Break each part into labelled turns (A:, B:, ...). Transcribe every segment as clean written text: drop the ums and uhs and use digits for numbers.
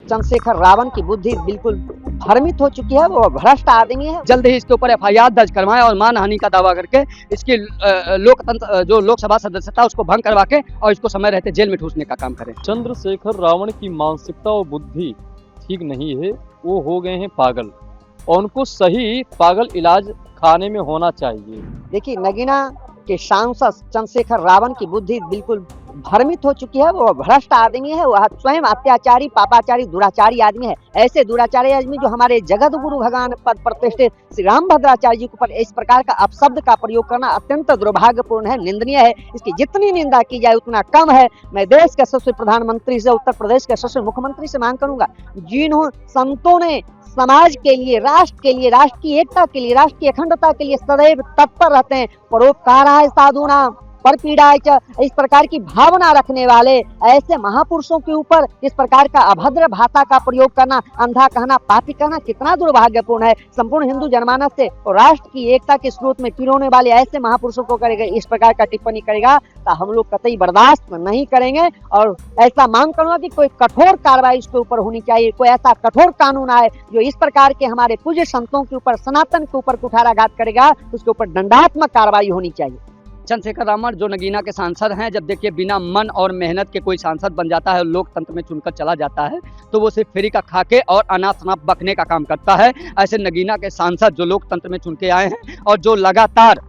A: चंद्रशेखर रावण की बुद्धि बिल्कुल भ्रमित हो चुकी है, वो भ्रष्ट आदमी है।
B: जल्द ही इसके ऊपर एफआईआर दर्ज करवाएं और मानहानि का दावा करके इसकी लोकतंत्र जो लोकसभा सदस्यता उसको भंग करवा के और इसको समय रहते जेल में ठूसने का काम करें।
C: चंद्रशेखर रावण की मानसिकता और बुद्धि ठीक नहीं है, वो हो गए हैं पागल और उनको सही पागल इलाज खाने में होना चाहिए।
A: देखिए, नगीना के सांसद चंद्रशेखर रावण की बुद्धि बिल्कुल भ्रमित हो चुकी है, वो भ्रष्ट आदमी है, वह स्वयं अत्याचारी, पापाचारी, दुराचारी आदमी है। ऐसे दुराचारी आदमी जो हमारे जगत गुरु भगवान पद प्रतिष्ठित श्री रामभद्राचार्य जी के ऊपर इस प्रकार का अपशब्द का प्रयोग करना अत्यंत दुर्भाग्यपूर्ण है, निंदनीय है। इसकी जितनी निंदा की जाए उतना कम है। मैं देश के यशस्वी प्रधानमंत्री से, उत्तर प्रदेश के यशस्वी मुख्यमंत्री से मांग करूंगा, जिन्होंने संतों ने समाज के लिए, राष्ट्र के लिए, राष्ट्र की एकता के लिए, राष्ट्र की अखंडता के लिए सदैव तत्पर रहते हैं। परोपकाराय साधूनां परपीड़ाय च, इस प्रकार की भावना रखने वाले ऐसे महापुरुषों के ऊपर इस प्रकार का अभद्र भाषा का प्रयोग करना, अंधा कहना, पापी कहना कितना दुर्भाग्यपूर्ण है। संपूर्ण हिंदू जनमानस से और राष्ट्र की एकता के स्रोत में पिरोने वाले ऐसे महापुरुषों को करेगा इस प्रकार का टिप्पणी करेगा तो हम लोग कतई बर्दाश्त नहीं करेंगे और ऐसा मांग करूंगा कि कोई कठोर कार्रवाई इसके ऊपर होनी चाहिए। कोई ऐसा कठोर कानून आए जो इस प्रकार के हमारे पूज्य संतों के ऊपर, सनातन के ऊपर कुठाराघात करेगा, उसके ऊपर दंडात्मक कार्रवाई होनी चाहिए।
B: चंद्रशेखर रावण जो नगीना के सांसद हैं, जब देखिए बिना मन और मेहनत के कोई सांसद बन जाता है और लोकतंत्र में चुनकर चला जाता है तो वो सिर्फ फ्री का खाके और अनाप शनाप बकने का काम करता है। ऐसे नगीना के सांसद जो लोकतंत्र में चुन के आए हैं और जो लगातार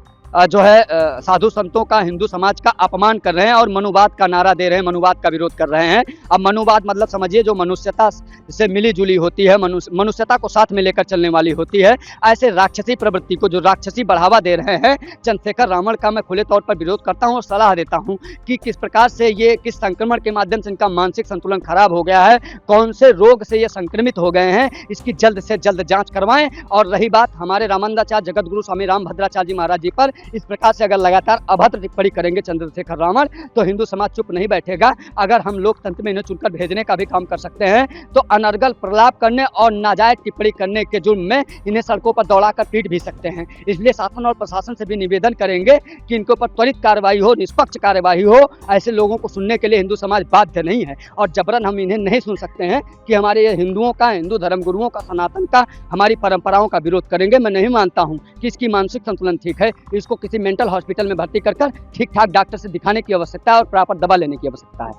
B: जो है साधु संतों का, हिंदू समाज का अपमान कर रहे हैं और मनुवाद का नारा दे रहे हैं, मनुवाद का विरोध कर रहे हैं। अब मनुवाद मतलब समझिए जो मनुष्यता से मिली जुली होती है, मनुष्यता को साथ में लेकर चलने वाली होती है। ऐसे राक्षसी प्रवृत्ति को, जो राक्षसी बढ़ावा दे रहे हैं चंद्रशेखर रावण का, मैं खुले तौर पर विरोध करता हूँ और सलाह देता हूँ कि किस प्रकार से ये, किस संक्रमण के माध्यम से इनका मानसिक संतुलन खराब हो गया है, कौन से रोग से ये संक्रमित हो गए हैं, इसकी जल्द से जल्द जाँच करवाएं। और रही बात हमारे रामानंदाचार्य जगत गुरु स्वामी रामभद्राचार्य जी महाराज जी पर, इस प्रकार से अगर लगातार अभद्र टिप्पणी करेंगे चंद्रशेखर रावण तो हिंदू समाज चुप नहीं बैठेगा। अगर हम लोकतंत्र में इन्हें चुनकर भेजने का भी काम कर सकते हैं तो अनर्गल प्रलाप करने और नाजायज टिप्पणी करने के जुर्म में इन्हें सड़कों पर दौड़ाकर पीट भी सकते हैं। इसलिए शासन और प्रशासन से भी निवेदन करेंगे कि इनके ऊपर त्वरित कार्रवाई हो, निष्पक्ष कार्रवाई हो। ऐसे लोगों को सुनने के लिए हिंदू समाज बाध्य नहीं है और जबरन हम इन्हें नहीं सुन सकते हैं कि हमारे हिंदुओं का, हिंदू धर्मगुरुओं का, सनातन का, हमारी परंपराओं का विरोध करेंगे। मैं नहीं मानता हूँ कि इसकी मानसिक संतुलन ठीक है। इसको किसी मेंटल हॉस्पिटल में भर्ती कर ठीक ठाक डॉक्टर से दिखाने की आवश्यकता है और प्रॉपर दवा लेने की आवश्यकता है।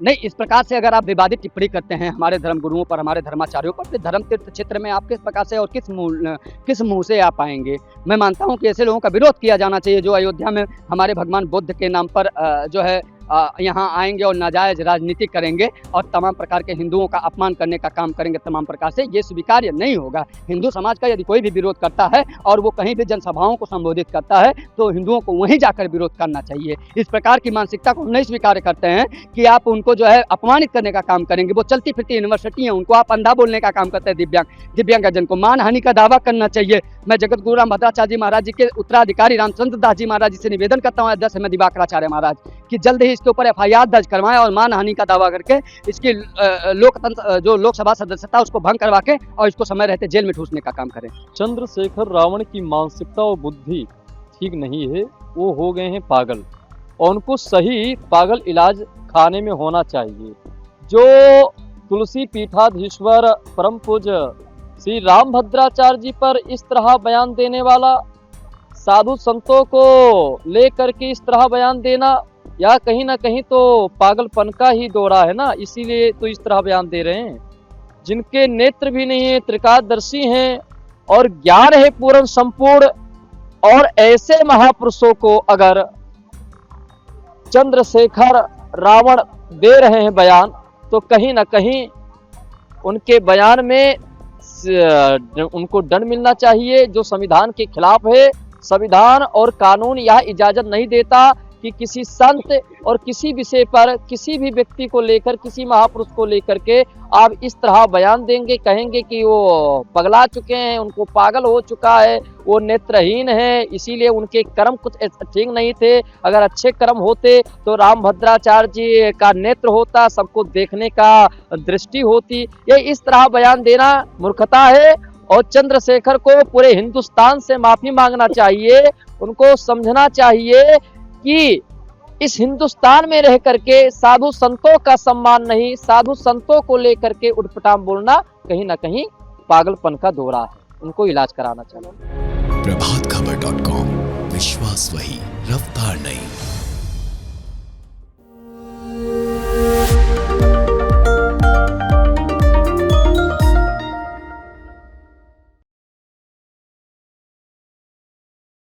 B: नहीं, इस प्रकार से अगर आप विवादित टिप्पणी करते हैं हमारे धर्म गुरुओं पर, हमारे धर्माचार्यों पर, तो धर्म तीर्थ क्षेत्र में आप किस प्रकार से और किस मुंह से आप आएंगे। मैं मानता हूं कि ऐसे लोगों का विरोध किया जाना चाहिए जो अयोध्या में हमारे भगवान बुद्ध के नाम पर जो है यहाँ आएंगे और नाजायज राजनीति करेंगे और तमाम प्रकार के हिंदुओं का अपमान करने का काम करेंगे। तमाम प्रकार से ये स्वीकार्य नहीं होगा। हिंदू समाज का यदि कोई भी विरोध करता है और वो कहीं भी जनसभाओं को संबोधित करता है तो हिंदुओं को वहीं जाकर विरोध करना चाहिए। इस प्रकार की मानसिकता को नहीं स्वीकार करते हैं कि आप उनको जो है अपमानित करने का काम करेंगे। वो चलती फिरती यूनिवर्सिटी है, उनको आप अंधा बोलने का काम करते हैं। दिव्यांगजन को मानहानि का दावा करना चाहिए। मैं जगत गुरु रामभद्राचार्य जी महाराज जी के उत्तराधिकारी रामचंद्र दास जी महाराज जी से निवेदन करता हूँ, अध्यक्ष में दिवाकराचार्य महाराज, कि जल्द ही इसके ऊपर एफआईआर दर्ज करवाएं और मानहानि का दावा करके इसकी लोकतंत्र जो लोकसभा सदस्यता उसको भंग करवा के और इसको समय रहते जेल में ठूसने का काम करें।
C: चंद्रशेखर रावण की मानसिकता और बुद्धि ठीक नहीं है, वो हो गए हैं पागल और उनको सही पागल इलाज खाने में होना चाहिए। जो तुलसी पीठाधीश्वर परम पूज्य श्री रामभद्राचार्य जी पर इस तरह बयान देने वाला, साधु संतों को लेकर के इस तरह बयान देना, या कहीं ना कहीं तो पागलपन का ही दौरा है ना, इसीलिए तो इस तरह बयान दे रहे हैं। जिनके नेत्र भी नहीं है, त्रिकालदर्शी हैं और ज्ञान है पूर्ण संपूर्ण, और ऐसे महापुरुषों को अगर चंद्रशेखर रावण दे रहे हैं बयान तो कहीं ना कहीं उनके बयान में उनको दंड मिलना चाहिए, जो संविधान के खिलाफ है। संविधान और कानून यह इजाजत नहीं देता कि किसी संत और किसी विषय पर, किसी भी व्यक्ति को लेकर, किसी महापुरुष को लेकर के आप इस तरह बयान देंगे, कहेंगे कि वो पगला चुके हैं, उनको पागल हो चुका है, वो नेत्रहीन है, इसीलिए उनके कर्म कुछ ठीक नहीं थे। अगर अच्छे कर्म होते तो रामभद्राचार्य जी का नेत्र होता, सबको देखने का दृष्टि होती। ये इस तरह बयान देना मूर्खता है और चंद्रशेखर को पूरे हिंदुस्तान से माफी मांगना चाहिए। उनको समझना चाहिए कि इस हिंदुस्तान में रह करके साधु संतों का सम्मान नहीं, साधु संतों को लेकर के उठपटांग बोलना कहीं ना कहीं पागलपन का दौरा है, उनको इलाज कराना चाहिए।
D: प्रभातखबर.com, विश्वास वही, रफ्तार नहीं।